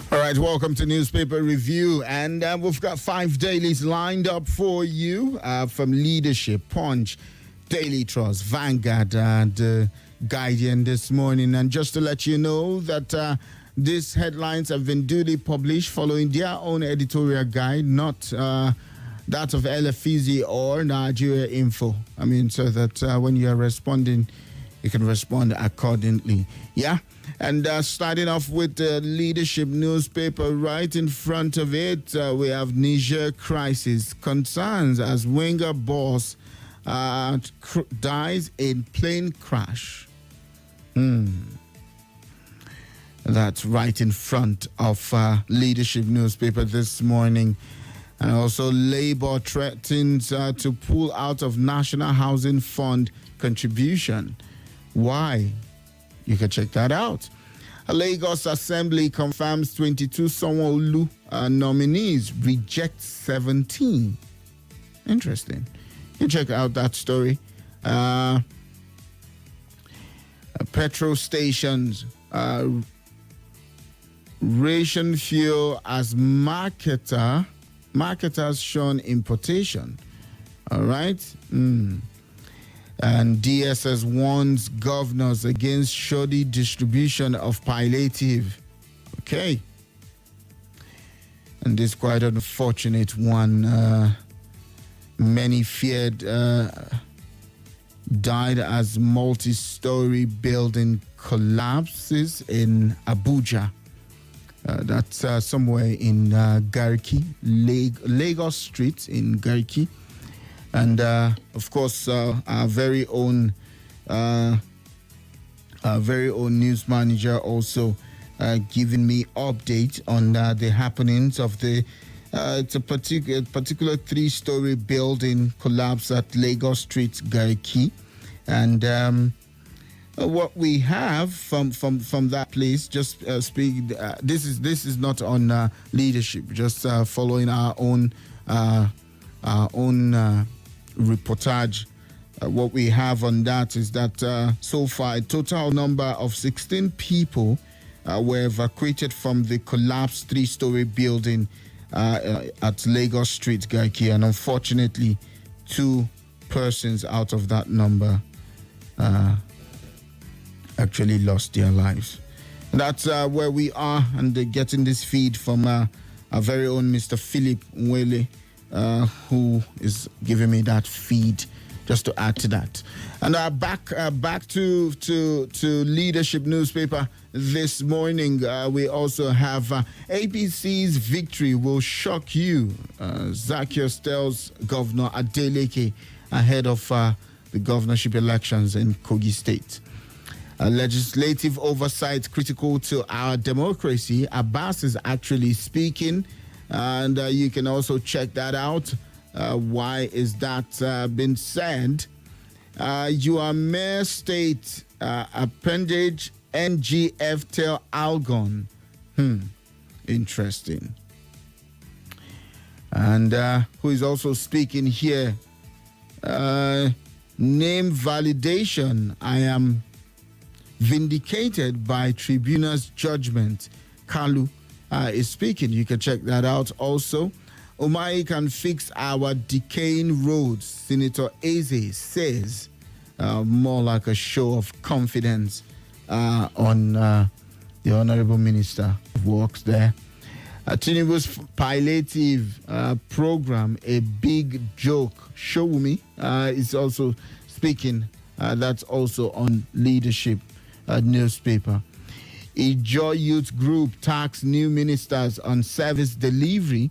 All right, welcome to Newspaper Review. And we've got 5 dailies lined up for you from Leadership, Punch, Daily Trust, Vanguard, and Guardian this morning. And just to let you know that these headlines have been duly published following their own editorial guide, not that of Effizy or Nigeria Info. I mean, so that when you are responding, you can respond accordingly. Yeah. And starting off with the Leadership newspaper, right in front of it, we have Niger crisis. Concerns as Wenger boss dies in plane crash. That's right in front of Leadership newspaper this morning. And also, Labour threatens to pull out of National Housing Fund contribution. Why? You can check that out. A Lagos Assembly confirms 22 Sanwo-Olu nominees, reject 17. Interesting. You check out that story. Petrol stations, ration fuel as marketers shun importation. All right. And DSS warns governors against shoddy distribution of palliative. Okay. And this quite an unfortunate one. Many feared died as multi-story building collapses in Abuja. That's somewhere in Garki, Lagos Street in Garki. And of course, our very own news manager also giving me update on the happenings of it's a particular 3-story building collapse at Lagos Street, Garki, and what we have from that place. Just speak. This is not on Leadership. Just following our own reportage. What we have on that is that so far a total number of 16 people were evacuated from the collapsed 3-story building at Lagos Street, Garki, and unfortunately 2 persons out of that number actually lost their lives. That's where we are, and getting this feed from our very own Mr. Philip Nwele, who is giving me that feed, just to add to that. And back to Leadership newspaper this morning. We also have APC's victory will shock you. Zacchaeus tells Governor Adeleke ahead of the governorship elections in Kogi State. Legislative oversight critical to our democracy. Abbas is actually speaking. And you can also check that out. Why is that been said? Your mayor state appendage NGF tell Algon. Interesting. And who is also speaking here? Name validation. I am vindicated by tribunal's judgment. Kalu is speaking. You can check that out also. Omai can fix our decaying roads, Senator Eze says. More like a show of confidence on the Honorable Minister of Works there. Tinubu's palliative program, a big joke. Showumi is also speaking. That's also on Leadership newspaper. Ijo Youth Group tax new ministers on service delivery.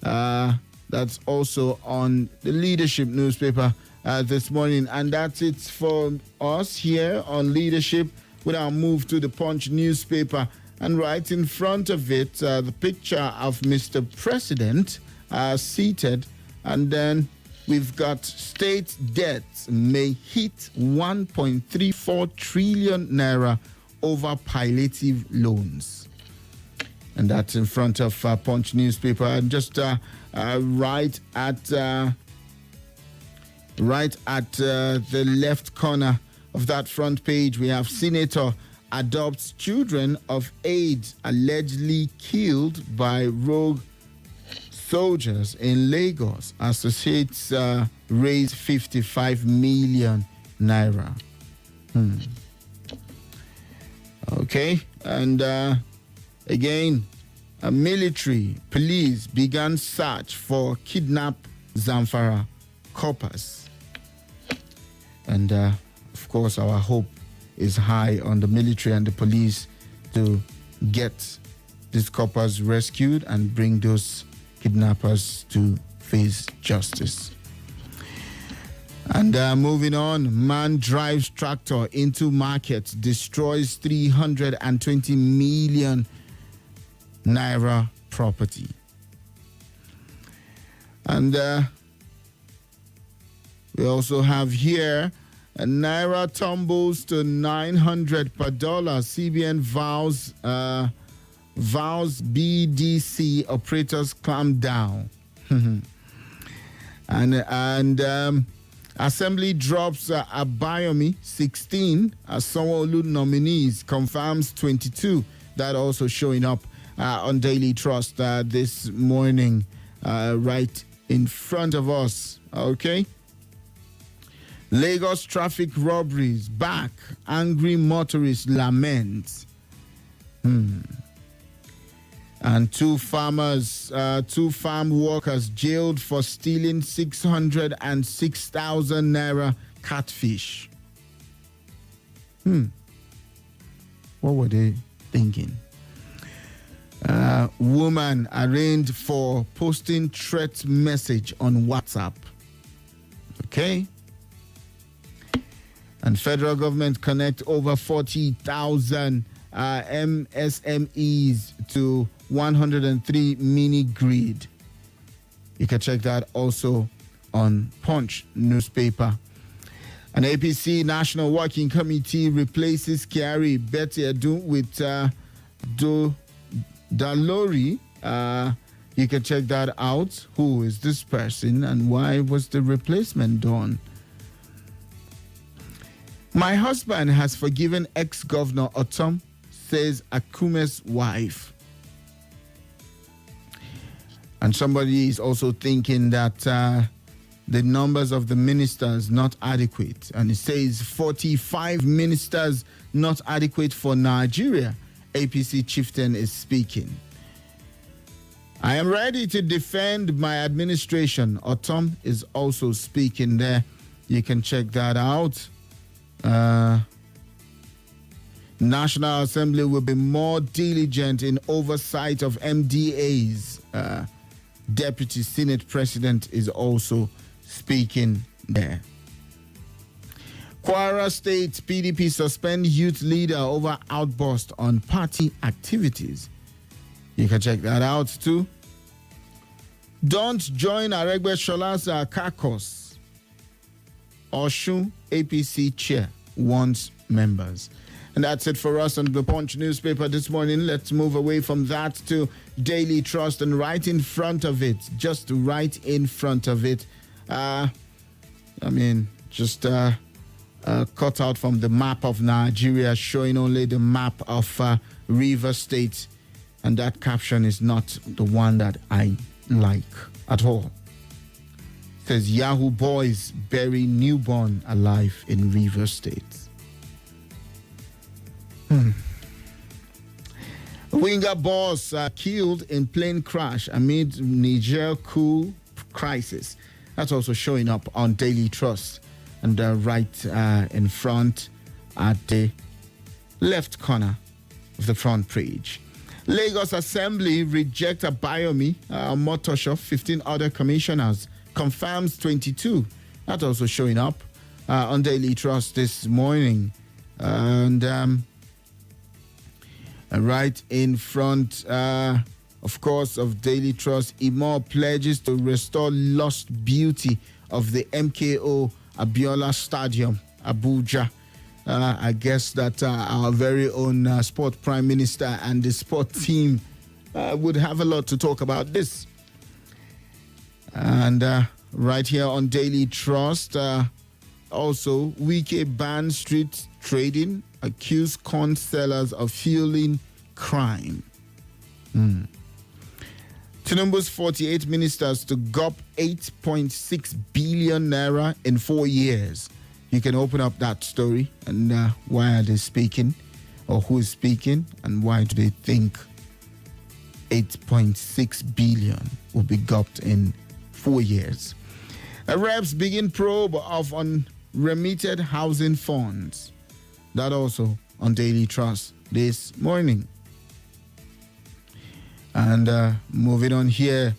That's also on the Leadership newspaper this morning. And that's it for us here on Leadership. We'll now move to the Punch newspaper. And right in front of it, the picture of Mr. President seated. And then we've got state debt may hit 1.34 trillion naira over palliative loans. And that's in front of Punch newspaper. And just right at the left corner of that front page, we have Senator adopts children of aides allegedly killed by rogue soldiers in Lagos. Associates raise 55 million naira. Okay, and again, police began search for kidnapped Zamfara coppers. And of course, our hope is high on the military and the police to get these coppers rescued and bring those kidnappers to face justice. And moving on, man drives tractor into market, destroys 320 million naira property. And we also have here, naira tumbles to 900 per dollar. CBN vows BDC operators clamp down. and Assembly drops Abayomi 16 as Sanwo-Olu nominees, confirms 22. That also showing up on Daily Trust this morning, right in front of us. Okay. Lagos traffic robberies back. Angry motorists lament. And two farm workers jailed for stealing 606,000 naira catfish. What were they thinking? Woman arraigned for posting threat message on WhatsApp. Okay. And federal government connect over 40,000 MSMEs to 103 mini grid. You can check that also on Punch newspaper. An APC National Working Committee replaces Kyari Betty Edu with Dalori. You can check that out. Who is this person and why was the replacement done? My husband has forgiven ex-governor Otom, says Akume's wife. And somebody is also thinking that the numbers of the ministers not adequate. And it says 45 ministers not adequate for Nigeria. APC chieftain is speaking. I am ready to defend my administration. Otom is also speaking there. You can check that out. National Assembly will be more diligent in oversight of MDAs. Deputy Senate President is also speaking there. Kwara State PDP suspend youth leader over outburst on party activities. You can check that out too. Don't join Aregbe Shola's caucus. Oshun APC chair wants members. And that's it for us on the Punch newspaper this morning. Let's move away from that to Daily Trust, and right in front of it, just right in front of it, cut out from the map of Nigeria, showing only the map of Rivers State. And that caption is not the one that I like at all. It says, Yahoo boys bury newborn alive in Rivers State. Winger boss killed in plane crash amid Niger coup crisis. That's also showing up on Daily Trust, and right in front at the left corner of the front page. Lagos Assembly reject Abayomi, Motosho, 15 other commissioners, confirms 22. That's also showing up on Daily Trust this morning. And right in front, of course, of Daily Trust, Imo pledges to restore lost beauty of the MKO Abiola Stadium, Abuja. I guess that our very own sport prime minister and the sport team would have a lot to talk about this. And right here on Daily Trust, also, Wike bans street trading, accuse corn sellers of fueling crime. Tinubu's 48 ministers to gulp 8.6 billion naira in 4 years. You can open up that story and why are they speaking, or who is speaking, and why do they think 8.6 billion will be gulped in 4 years. Reps begin probe of unremitted housing funds. That also on Daily Trust this morning. And moving on here,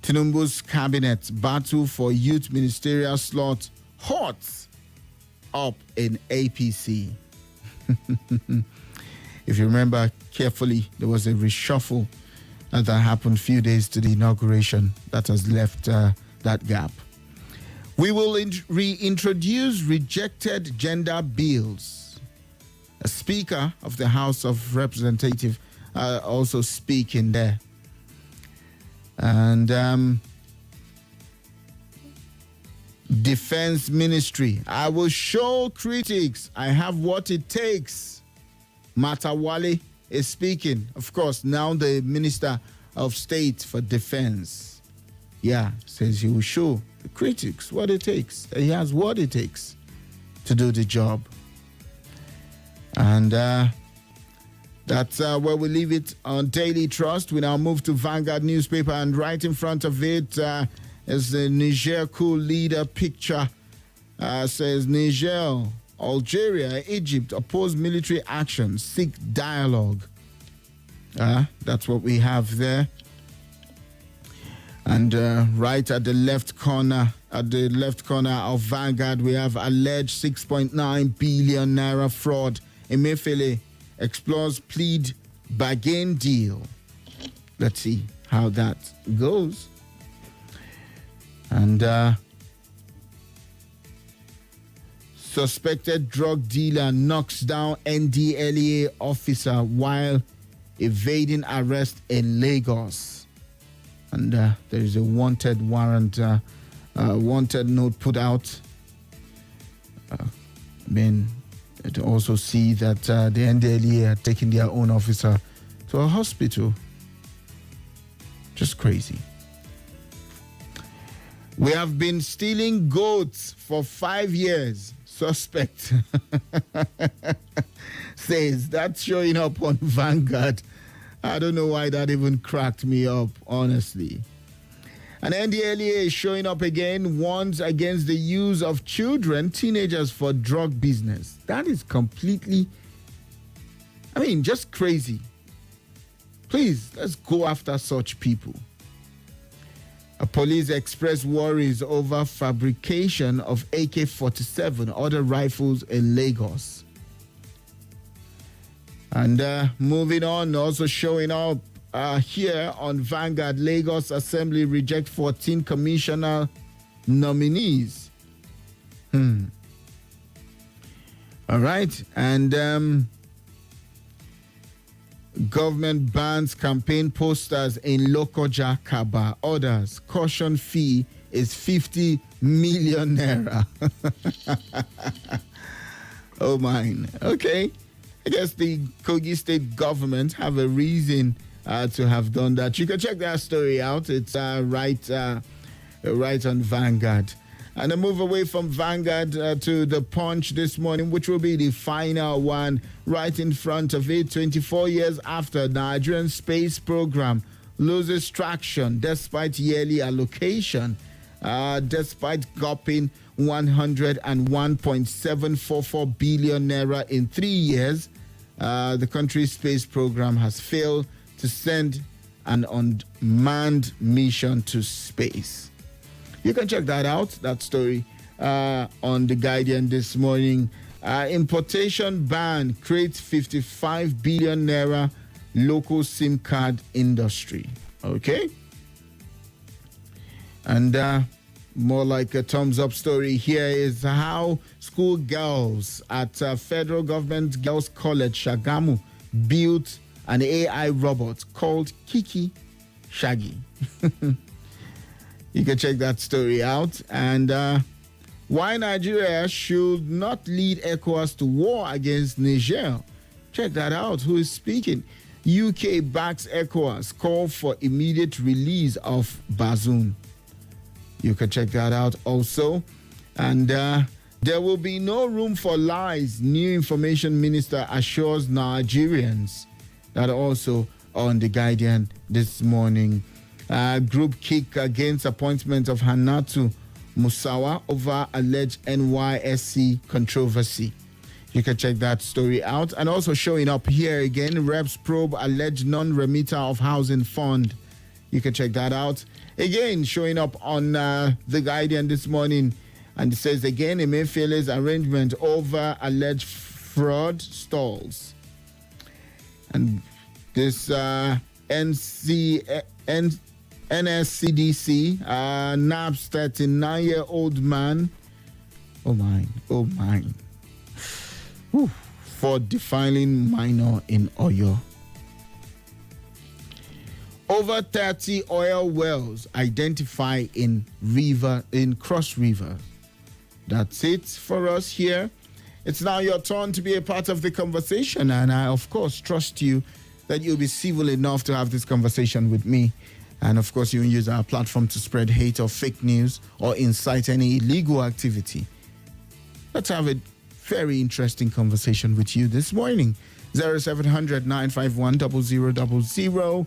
Tinubu's cabinet battle for youth ministerial slot hot up in APC. If you remember carefully, there was a reshuffle that happened a few days to the inauguration that has left that gap. We will reintroduce rejected gender bills. A Speaker of the House of Representatives also speaking there. And Defense Ministry, I will show critics I have what it takes. Matawale is speaking. Of course, now the Minister of State for Defense. Yeah, says he will show the critics what it takes. He has what it takes to do the job. And that's where we leave it on Daily Trust. We now move to Vanguard newspaper, and right in front of it is the Niger coup leader picture. Says Niger, Algeria, Egypt oppose military action, seek dialogue. That's what we have there. And right at the left corner of Vanguard, we have alleged 6.9 billion naira fraud. Emefiele explores plead bargain deal. Let's see how that goes. And suspected drug dealer knocks down NDLEA officer while evading arrest in Lagos. And there is a wanted warrant, wanted note put out. To also see that the NDLEA are taking their own officer to a hospital. Just crazy. We have been stealing goats for 5 years. Suspect says that's showing up on Vanguard. I don't know why that even cracked me up, honestly. And NDLEA is showing up again, warns against the use of children, teenagers for drug business. That is completely, just crazy. Please, let's go after such people. A police expressed worries over fabrication of AK-47, other rifles in Lagos. And moving on, also showing up here on Vanguard, Lagos Assembly reject 14 commissioner nominees. All right. And government bans campaign posters in Lokoja, Kaba. Orders, caution fee is 50 million naira. Oh, mine. Okay. I guess the Kogi state government have a reason to have done that. You can check that story out. It's right on Vanguard. And I move away from Vanguard to the Punch this morning, which will be the final one. Right in front of it, 24 years after, Nigerian space program loses traction despite yearly allocation, despite gulping 101.744 billion naira in 3 years. The country's space program has failed to send an unmanned mission to space. You can check that out, that story, on The Guardian this morning. Importation ban creates 55 billion naira local SIM card industry. Okay? And more like a thumbs up story here is how school girls at Federal Government Girls College Shagamu built an AI robot called Kiki Shaggy. You can check that story out. And Why Nigeria should not lead ECOWAS to war against Niger. Check that out. Who is speaking? UK backs ECOWAS, call for immediate release of Bazoum. You can check that out also. And there will be no room for lies, new information minister assures Nigerians. That also on The Guardian this morning. Group kick against appointment of Hanatu Musawa over alleged NYSC controversy. You can check that story out. And also showing up here again, Reps probe alleged non-remitter of housing fund. You can check that out. Again, showing up on The Guardian this morning. And it says again, Emefiele's arrangement over alleged fraud stalls. And this NSCDC nabbed 39-year-old man. Oh my. For defiling minor in Oyo. Over 30 oil wells identified in Cross River. That's it for us here. It's now your turn to be a part of the conversation, and I, of course, trust you that you'll be civil enough to have this conversation with me. And, of course, you can use our platform to spread hate or fake news or incite any illegal activity. Let's have a very interesting conversation with you this morning. 0700 951 0000.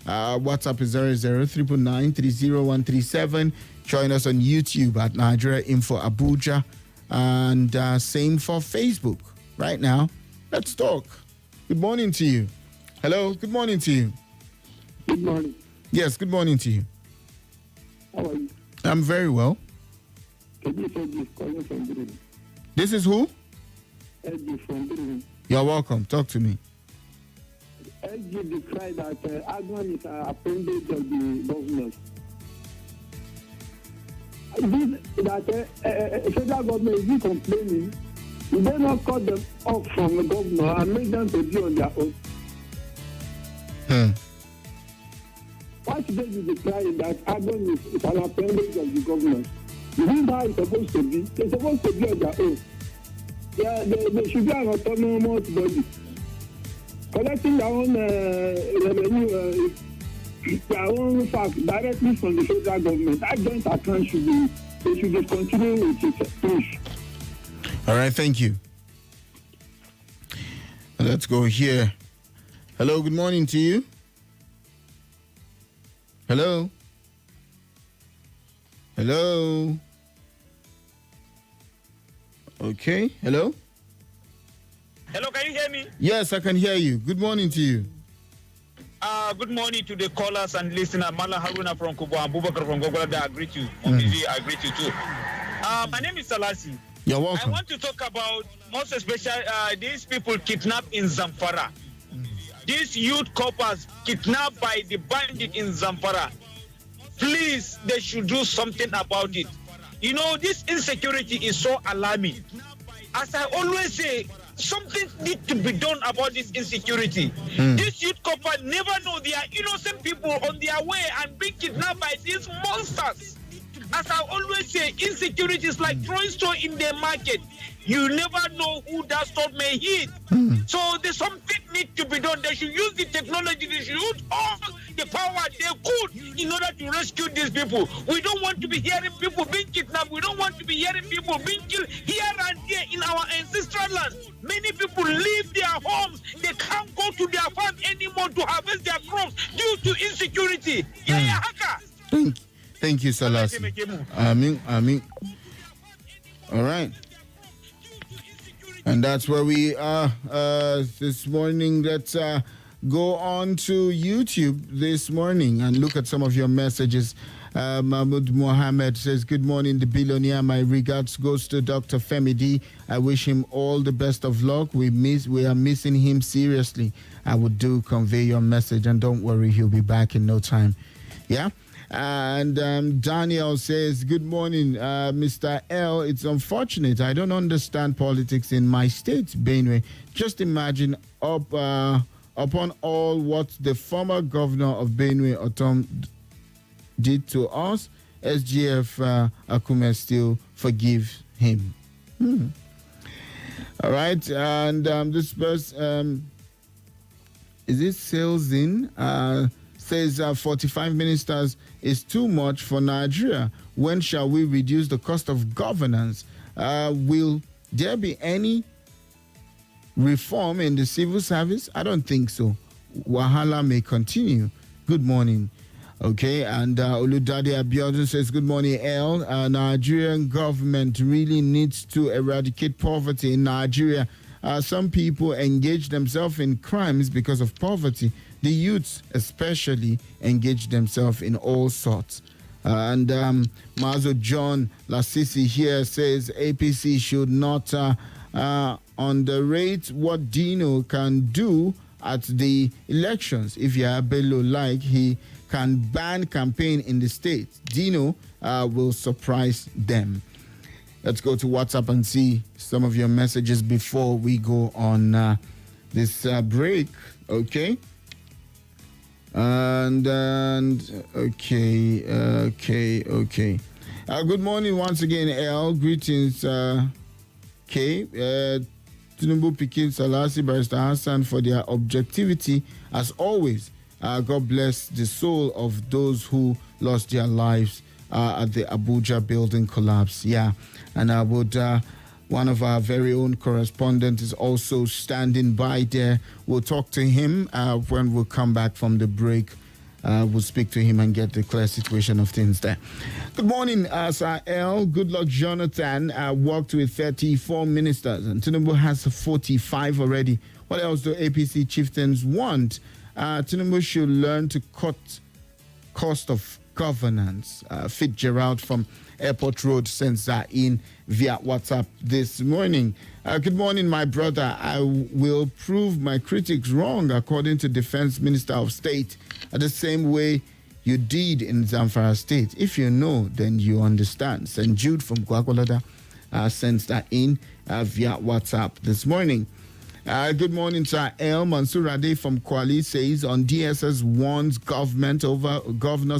WhatsApp is 00 Join us on YouTube at Nigeria Info Abuja. And same for Facebook. Right now, let's talk. Good morning to you. Hello, good morning to you. Good morning. Yes, good morning to you. How are you? I'm very well. Calling from Britain. This is who? Eddie from Britain. You're welcome. Talk to me. Eddie declared that Agwan is an appendage of the government. Federal government is complaining. You do not cut them off from the governor and make them to be on their own. Why should they be declaring that Agwan is an appendage of the government? This is how it's supposed to be. They're supposed to be on their own. They should be an autonomous body. Collecting their own revenue, their own facts directly from the federal government. That joint account they should be continuing with its push. All right, thank you. Let's go here. Hello, good morning to you. Hello. Hello. Okay, hello. Hello, can you hear me? Yes, I can hear you. Good morning to you. Good morning to the callers and listeners. Mala Haruna from Kubo, Abubakar from Gogola, I greet you. Effizy, I greet you too. My name is Salasi. You're welcome. I want to talk about, most especially, these people kidnapped in Zamfara. These youth coppers kidnapped by the bandit in Zamfara. Please, they should do something about it. You know, this insecurity is so alarming. As I always say, something needs to be done about this insecurity. These youth coppers never know they are innocent people on their way and being kidnapped by these monsters. As I always say, insecurity is like throwing stone in the market. You never know who that stone may hit. So there's something need to be done. They should use the technology. They should use all the power they could in order to rescue these people. We don't want to be hearing people being kidnapped. We don't want to be hearing people being killed here and there in our ancestral land. Many people leave their homes. They can't go to their farm anymore to harvest their crops due to insecurity. Thank you, Salasi. Amin. All right. And that's where we are this morning. Let's go on to YouTube this morning and look at some of your messages. Mahmoud Mohammed says, good morning, the billionaire. My regards goes to Dr. Femi D. I wish him all the best of luck. We are missing him seriously. I would do convey your message, and don't worry, he'll be back in no time. Yeah? And Daniel says, good morning, Mr. L. It's unfortunate. I don't understand politics in my state, Benue. Just imagine upon all what the former governor of Benue, Otom, did to us. SGF Akume still forgive him. All right, and this person, is it sales in? Says 45 ministers is too much for Nigeria. When shall we reduce the cost of governance? Will there be any reform in the civil service? I don't think so. Wahala may continue. Good morning. Okay, and Oludade Abiodun says, good morning, El. Nigerian government really needs to eradicate poverty in Nigeria. Some people engage themselves in crimes because of poverty. The youths especially engage themselves in all sorts. And Mazo John Lasisi here says APC should not underrate what Dino can do at the elections. If Yabelo like, he can ban campaign in the state. Dino will surprise them. Let's go to WhatsApp and see some of your messages before we go on this break. Okay. And okay. Good morning once again, L. Greetings, K. Tinubu Pikin Salasi, Barrister Hassan, for their objectivity as always. God bless the soul of those who lost their lives at the Abuja building collapse. Yeah, and I would. One of our very own correspondents is also standing by there. We'll talk to him when we'll come back from the break. We'll speak to him and get the clear situation of things there. Good morning, Sir L. Good luck, Jonathan. Worked with 34 ministers, and Tinubu has 45 already. What else do APC chieftains want? Tinubu should learn to cut cost of governance. Fitzgerald from Airport Road sends that in via WhatsApp this morning. Good morning, my brother. I will prove my critics wrong, according to Defense Minister of State, the same way you did in Zamfara State. If you know, then you understand. St. Jude from Gwagwalada sends that in via WhatsApp this morning. Good morning, Sir El. Mansour Ade from Kwali says on DSS warns governors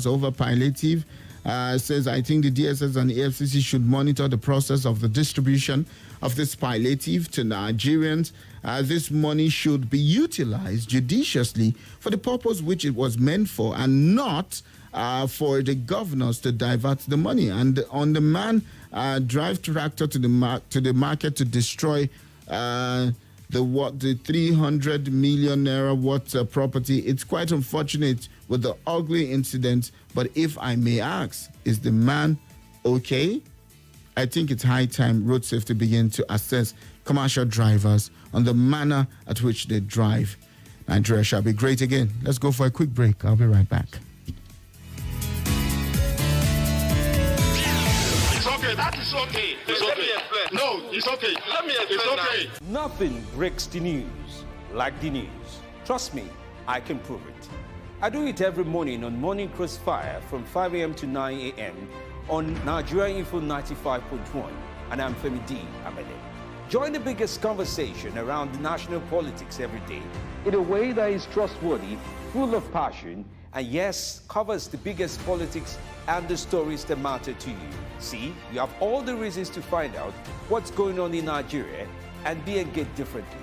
over palliative. Says, I think the DSS and the Effizy should monitor the process of the distribution of this palliative to Nigerians. This money should be utilized judiciously for the purpose which it was meant for, and not for the governors to divert the money. And on the man drive tractor to the market to destroy the 300 million naira worth property. It's quite unfortunate with the ugly incident, but if I may ask, is the man okay? I think it's high time road safety begin to assess commercial drivers on the manner at which they drive. Nigeria shall be great again. Let's go for a quick break. I'll be right back. It's okay. That is okay. It's okay. No, it's okay. Let me explain. It's okay. Nothing breaks the news like the news. Trust me, I can prove it. I do it every morning on Morning Crossfire from 5 a.m. to 9 a.m. on Nigeria Info 95.1, and I'm Femi D. Amede. Join the biggest conversation around national politics every day in a way that is trustworthy, full of passion, and yes, covers the biggest politics and the stories that matter to you. See, you have all the reasons to find out what's going on in Nigeria and be engaged differently.